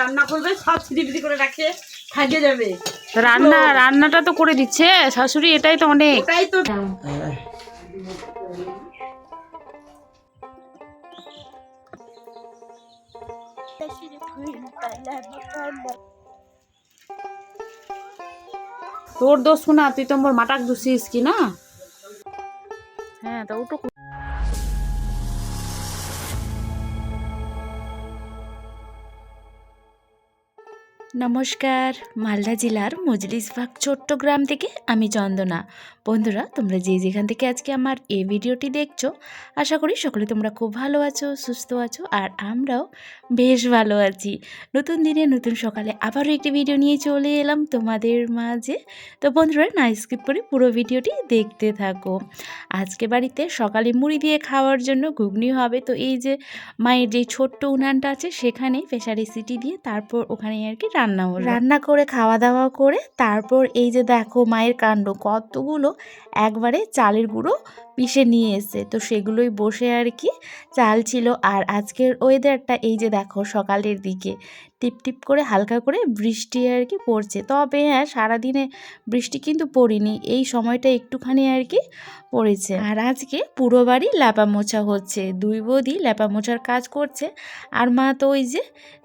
রান্না করবে সব সিদ্ধি করে রাখে খাইয়ে যাবে। রান্নাটা তো করে দিচ্ছে শাশুড়ি, এটাই তো অনেক। ওটাই তো তোর দোষ শোনা, তুই তো মোর মাটাক দোষিস কি না। হ্যাঁ তা ওটু নমস্কার, মালদা জেলার মজলিসবাগ ছোট্ট গ্রাম থেকে আমি চন্দনা। বন্ধুরা, তোমরা যে যেখান থেকে আজকে আমার এই ভিডিওটি দেখছো, আশা করি সকলে তোমরা খুব ভালো আছো, সুস্থ আছো, আর আমরাও বেশ ভালো আছি। নতুন দিনে নতুন সকালে আবারও একটি ভিডিও নিয়ে চলে এলাম তোমাদের মাঝে। তো বন্ধুরা, না স্কিপ করে পুরো ভিডিওটি দেখতে থাকো। আজকে বাড়িতে সকালে মুড়ি দিয়ে খাওয়ার জন্য ঘুগনি হবে। তো এই যে মায়ের যে ছোট্ট উনানটা আছে সেখানে প্রেসারে সিটি দিয়ে তারপর ওখানে আর কি রান্না করে খাওয়া দাওয়া করে তারপর এই যে দেখো মায়ের কাণ্ড, কতগুলো একবারে চালের গুঁড়ো পিষে নিয়ে এসে, তো সেগুলোই বসে আর কি চাল ছিল। আর আজকের ওয়েদারটা এই যে দেখো, সকালের দিকে টিপ টিপ করে হালকা করে বৃষ্টি আর কি পড়ছে। তবে হ্যাঁ, সারাদিনে বৃষ্টি কিন্তু পড়েনি, এই সময়টা একটুখানি আর কি পড়েছে। আর আজকে পুরো বাড়ি ল্যাপা মোছা হচ্ছে, দুই বৌদি ল্যাপা মোছার কাজ করছে, আর মা তো ওই যে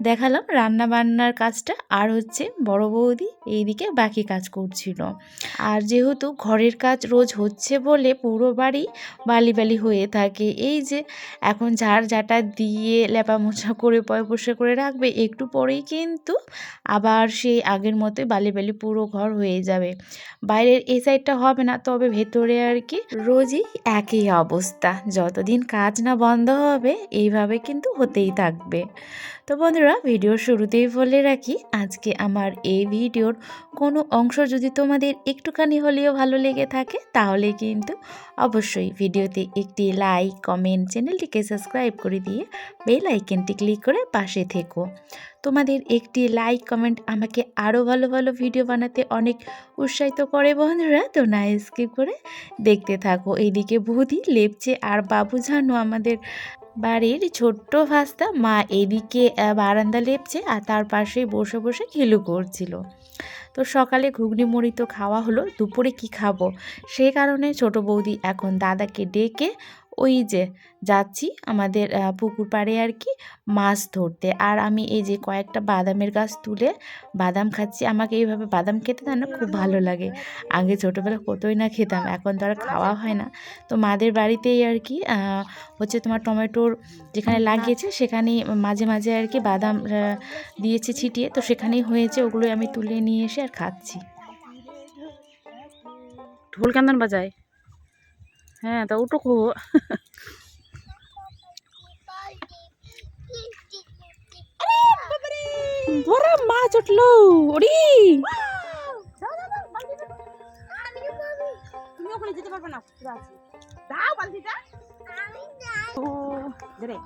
দেখালাম রান্না বান্নার কাজটা, আর হচ্ছে বড় বৌদি এইদিকে বাকি কাজ করছিল। আর যেহেতু ঘরের কাজ রোজ হচ্ছে বলে পুরো বাড়ি বালি বালি হয়ে থাকে। এই যে এখন ঝাড় ঝাঁটা দিয়ে লেপা মোছা করে পরিষ্কার করে রাখবে, একটু পরেই কিন্তু আবার সেই আগের মতোই বালি বালি পুরো ঘর হয়ে যাবে। বাইরের এই সাইডটা হবে না, তবে ভেতরে আর কি রোজই একই অবস্থা, যতদিন কাজ না বন্ধ হবে এইভাবে কিন্তু হতেই থাকবে। তো বন্ধুরা, ভিডিওর শুরুতেই বলে রাখি, আজকে আমার এই ভিডিওর কোনো অংশ যদি তোমাদের একটুখানি হলেও ভালো লেগে থাকে, তাহলে কিন্তু অবশ্যই ভিডিওতে একটি লাইক, কমেন্ট, চ্যানেলটিকে সাবস্ক্রাইব করে দিয়ে বেল আইকনটি ক্লিক করে পাশে থেকো। তোমাদের একটি লাইক, কমেন্ট আমাকে আরও ভালো ভালো ভিডিও বানাতে অনেক উৎসাহিত করে বন্ধুরা। তো না স্কিপ করে দেখতে থাকো। এইদিকে বৌদি লেপছে, আর বাবু জানো আমাদের বাড়ির ছোট্ট ভাস্তা, মা এদিকে বারান্দা লেপছে আর তার পাশেই বসে বসে খেলু করছিল। তো সকালে ঘুগনি মুড়ি তো খাওয়া হলো, দুপুরে কি খাবো সেই কারণে ছোট বৌদি এখন দাদাকে ডেকে ওই যে যাচ্ছি আমাদের পুকুর পাড়ে আর কি মাছ ধরতে। আর আমি এই যে কয়েকটা বাদামের গাছ তুলে বাদাম খাচ্ছি। আমাকে এইভাবে বাদাম খেতে না খুব ভালো লাগে। আগে ছোটোবেলা কতই না খেতাম, এখন তো আর খাওয়া হয় না। তো মাদের বাড়িতেই আর কি হচ্ছে তোমার টমেটোর যেখানে লাগিয়েছে সেখানেই মাঝে মাঝে আর কি বাদাম দিয়েছে ছিটিয়ে, তো সেখানেই হয়েছে, ওগুলোই আমি তুলে নিয়ে এসে আর খাচ্ছি। ঢোল কান্দন বাজায়, হ্যাঁ তা ওটুকু বড় মাছ উঠলো। ওরে তুমি ওখানে যেতে পারবে না, দাও বালতিটা। ও রে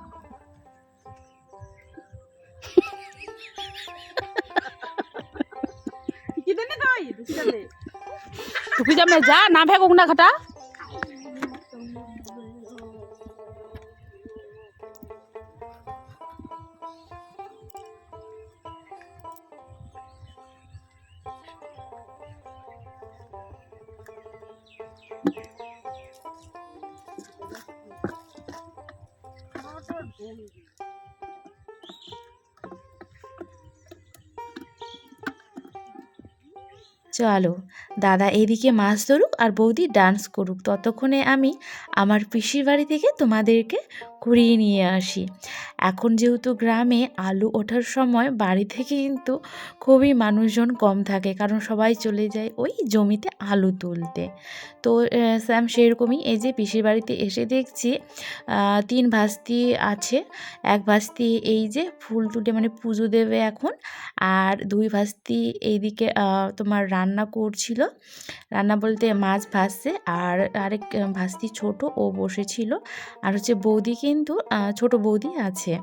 কি দেনে কই দুসরে টুকি যাবে যা না ভেগুক না খাটা। চলো দাদা এদিকে মাছ ধরুক আর বৌদি ডান্স করুক, ততক্ষণে আমি আমার পিসির বাড়ি থেকে তোমাদেরকে ঘুরিয়ে নিয়ে আসি। এখন যেহেতু গ্রামে আলু ওঠার সময় বাড়ি থেকে কিন্তু খুবই মানুষজন কম থাকে, কারণ সবাই চলে যায় ওই জমিতে আলু তুলতে। তো স্যাম সেরকমই এই যে পিসির বাড়িতে এসে দেখছি 3 ভাস্তি আছে। এক ভাস্তি এই যে ফুল তুলে মানে পুজো দেবে এখন, আর 2 ভাস্তি এইদিকে তোমার রান্না করছিল, রান্না বলতে মাছ ভাজছে, আর আরেক ভাস্তি ছোট ও বসেছিল। আর হচ্ছে বৌদি কিন্তু ছোট বৌদি আছে।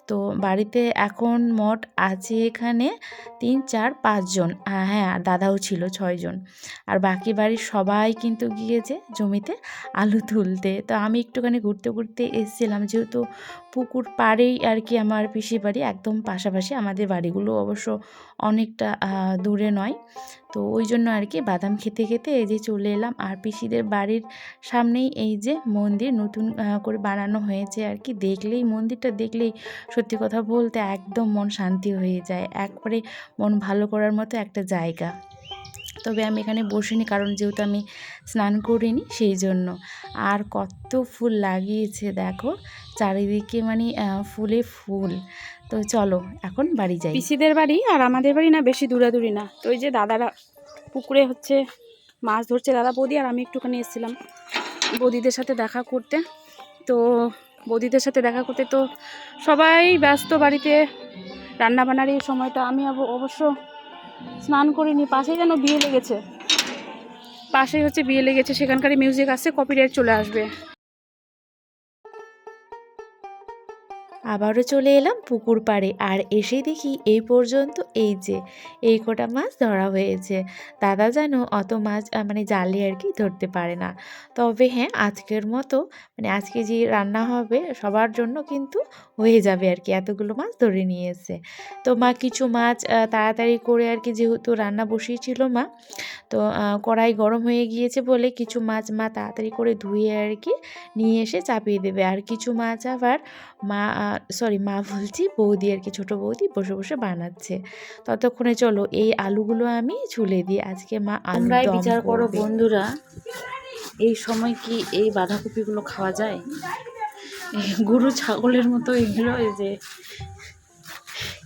তো বাড়িতে এখন মোট আছে এখানে 3, 4, 5 জন, হ্যাঁ আর দাদাও ছিল 6 জন। আর বাকি বাড়ির সবাই কিন্তু গিয়েছে জমিতে আলু তুলতে। তো আমি একটুখানি ঘুরতে ঘুরতে এসেছিলাম, যেহেতু পুকুর পাড়েই আর কি আমার পিসির বাড়ি, একদম পাশাপাশি। আমাদের বাড়িগুলো অবশ্য অনেকটা দূরে নয়। তো ওই জন্য আর কি বাদাম খেতে খেতে এই যে চলে এলাম। আর পিসিদের বাড়ির সামনেই এই যে মন্দির নতুন করে বানানো হয়েছে আর কি। দেখলেই মন্দিরটা দেখলেই সত্যি কথা বলতে একদম মন শান্তি হয়ে যায়, একবারে মন ভালো করার মতো একটা জায়গা। তবে আমি এখানে বসিনি, কারণ যেহেতু আমি স্নান করিনি সেই জন্য। আর কত ফুল লাগিয়েছে দেখো চারিদিকে, মানে ফুলে ফুল। তো চলো এখন বাড়ি যাই। পিসিদের বাড়ি আর আমাদের বাড়ি না বেশি দূরাদূরি না। তো ওই যে দাদারা পুকুরে হচ্ছে মাছ ধরছে, দাদা বৌদি, আর আমি একটুখানি এসেছিলাম বৌদিদের সাথে দেখা করতে। তো বৌদিদের সাথে দেখা করতে তো সবাই ব্যস্ত বাড়িতে, রান্নাবান্নার এই সময়টা। আমি অবশ্য স্নান করিনি। পাশেই যেন বিয়ে লেগেছে, পাশেই হচ্ছে বিয়ে লেগেছে, সেখানকারই মিউজিক আসছে, কপিরাইট চলে আসবে। আবারও চলে এলাম পুকুর পাড়ে, আর এসে দেখি এই পর্যন্ত এই যে এই কটা মাছ ধরা হয়েছে। দাদা যেন অত মাছ মানে জালে আর কি ধরতে পারে না। তবে হ্যাঁ, আজকের মতো মানে আজকে যে রান্না হবে সবার জন্য কিন্তু হয়ে যাবে আর কি, এতগুলো মাছ ধরে নিয়ে এসে। তো মা কিছু মাছ তাড়াতাড়ি করে আর কি, যেহেতু রান্না বসিয়েছিল মা, তো কড়াই গরম হয়ে গিয়েছে বলে কিছু মাছ মা তাড়াতাড়ি করে ধুয়ে আর কি নিয়ে এসে চাপিয়ে দেবে। আর কিছু মাছ আবার মা বলছি বৌদি আর কি, ছোটো বৌদি বসে বসে বানাচ্ছে। ততক্ষণে চলো এই আলুগুলো আমি ছুলে দিই। আজকে মা আলুর দম বিচার করো করবে। বন্ধুরা, এই সময় কি এই বাঁধাকপিগুলো খাওয়া যায়? গরু ছাগলের মতো এগুলো এই যে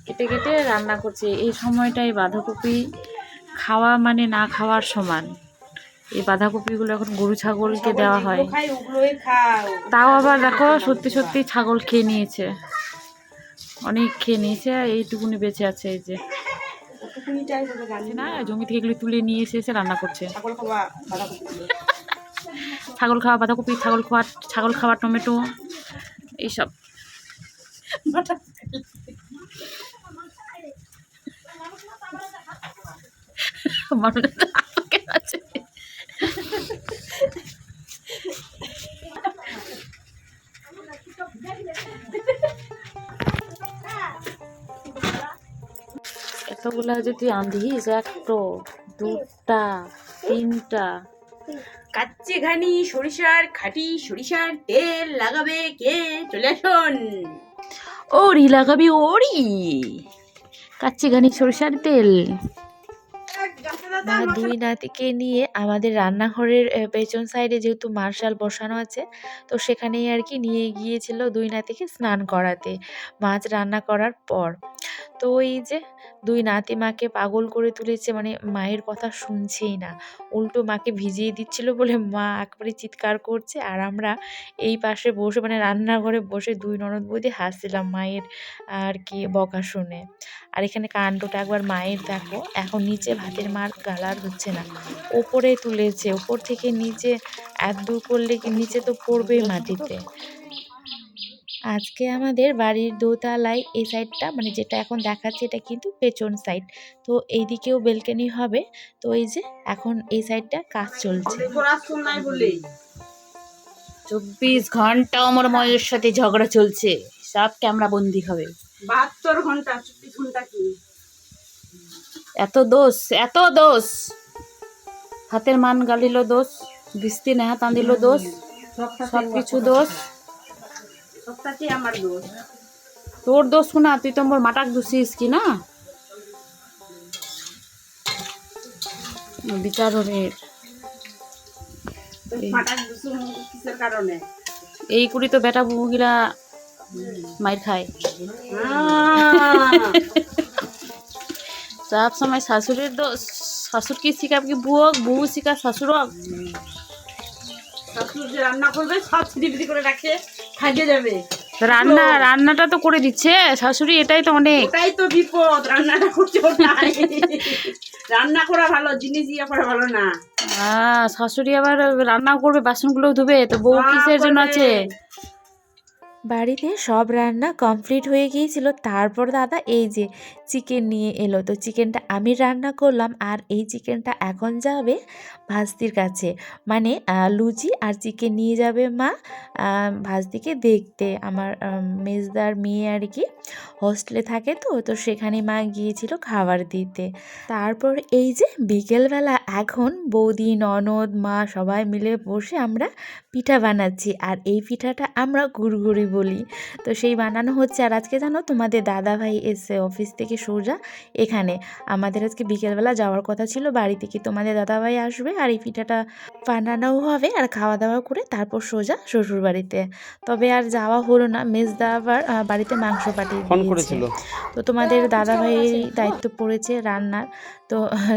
কেটে কেটে রান্না করছে। এই সময়টাই বাঁধাকপি খাওয়া মানে না খাওয়ার সমান। এই বাঁধাকপিগুলো এখন গরু ছাগলকে দেওয়া হয়। তাও আবার দেখো সত্যি সত্যি ছাগল খেয়ে নিয়েছে, অনেক খেয়ে নিয়েছে, এইটুকুনি বেঁচে আছে। এই যে না, জমি থেকে এগুলো তুলে নিয়ে এসে রান্না করছে। ছাগল খাওয়া বাঁধাকপি, ছাগল খাওয়া টমেটো, এইসব। আছে এতগুলা যদি আন্ধিস, একটা, দুটা, তিনটা। কাচ্চি ঘানি সরিষার খাঁটি সরিষার তেল লাগাবে কে? চলে আসুন। ওরি লাগাবি ওরি, কাচ্চি ঘানি সরিষার তেল। মা দুই নাতিকে নিয়ে আমাদের রান্নাঘরের পেছন সাইডে যেহেতু মার্শাল বসানো আছে, তো সেখানেই আর কি নিয়ে গিয়েছিল দুই নাতিকে স্নান করাতে মাছ রান্না করার পর। তো এই যে দুই নাতি মাকে পাগল করে তুলেছে, মানে মায়ের কথা শুনছেই না, উল্টো মাকে ভিজিয়ে দিচ্ছিল বলে মা একবারে চিৎকার করছে। আর আমরা এই পাশে বসে মানে রান্নাঘরে বসে দুই ননদ বৌদি হাসছিলাম মায়ের আর কি বকা শুনে। আর এখানে কাণ্ডটা একবার মায়ের দেখো, এখন নিচে ভাতের মার গালার হচ্ছে না, ওপরে তুলেছে, ওপর থেকে নিচে এত দূর করলে কি নিচে তো পড়বেই মাটিতে। আজকে আমাদের বাড়ির দোতলায় এই সাইডটা মানে যেটা এখন দেখাচ্ছে এটা কিন্তু পেছন সাইড, তো এইদিকেও বেলকনি হবে। তো এই যে এখন এই সাইডটা কাজ চলছে। 24 ঘন্টা আমার মায়ের সাথে ঝগড়া চলছে, সব ক্যামেরা বন্দি হবে। 72 ঘন্টা 24 ঘন্টা কি? এত দোষ, এত দোষ। হাতের মান গালিল দোষ, বৃষ্টি নেহা টান দিল দোষ, সব কিছু দোষ। সবটাই আমার দোষ। তোর দোষ না, তুই তো মোর মাটাক দোষিস কি না? বিচার হবে মাটার দোষ কিসের কারণে? এই কুড়ি তো বেটা বুগিলা মাইর খায় সব সময়। শাশুড়ির দোষ, শাশুড় কি শিখাব কি বুয়ক, বউ শিখা শাশুড়ক। শাশুড় যে রান্না করবে সব ছিটিপিটি করে রাখে, খাইয়ে যাবে। রান্নাটা তো করে দিচ্ছে শাশুড়ি, এটাই তো অনেক। ওটাই তো বিপদ, রান্নাটা করছে ওটাই। রান্না করা ভালো, জিনিস ইয়ে করা ভালো না। শাশুড়ি আবার রান্নাও করবে, বাসনগুলো ধুবে, তো বউ কিসের জন্য আছে? বাড়িতে সব রান্না কমপ্লিট হয়ে গিয়েছিল, তারপর দাদা এই যে চিকেন নিয়ে এলো। তো চিকেনটা আমি রান্না করলাম আর এই চিকেনটা এখন যাবে ভাস্তির কাছে, মানে লুচি আর চিকেন নিয়ে যাবে মা ভাস্তিকে দেখতে। আমার মেজদার মেয়ে আর কি হোস্টেলে থাকে, তো তো সেখানে মা গিয়েছিল খাবার দিতে। তারপর এই যে বিকেলবেলা এখন বৌদি ননদ মা সবাই মিলে বসে আমরা পিঠা বানাচ্ছি, আর এই পিঠাটা আমরা গুড়গুড়ি বলি। তো সেই বানানো হচ্ছে। আর আজকে জানো তোমাদের দাদা ভাই এসে অফিস থেকে সোজা এখানে, আমাদের আজকে বিকেলবেলা যাওয়ার কথা ছিল বাড়ি থেকে, তোমাদের দাদা ভাই আসবে আর এই পিঠাটা বানানোও হবে আর খাওয়া দাওয়া করে তারপর সোজা শ্বশুর বাড়িতে। তবে আর যাওয়া হলো না, মেজদা আবার বাড়িতে মাংস পাঠিয়ে দিয়েছে। তো তোমাদের দাদা ভাইয়ের দায়িত্ব পড়েছে রান্নার, তো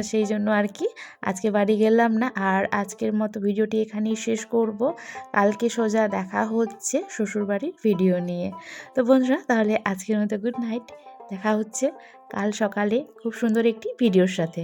সেই জন্য আর কি আজকে বাড়ি গেলাম না। আর আজকের মতো ভিডিওটি এখানেই শেষ করব। কালকে সোজা দেখা হচ্ছে শ্বশুরবাড়ির ভিডিও নিয়ে। তো বন্ধুরা তাহলে আজকের মতো গুড নাইট, দেখা হচ্ছে কাল সকালে খুব সুন্দর একটি ভিডিওর সাথে।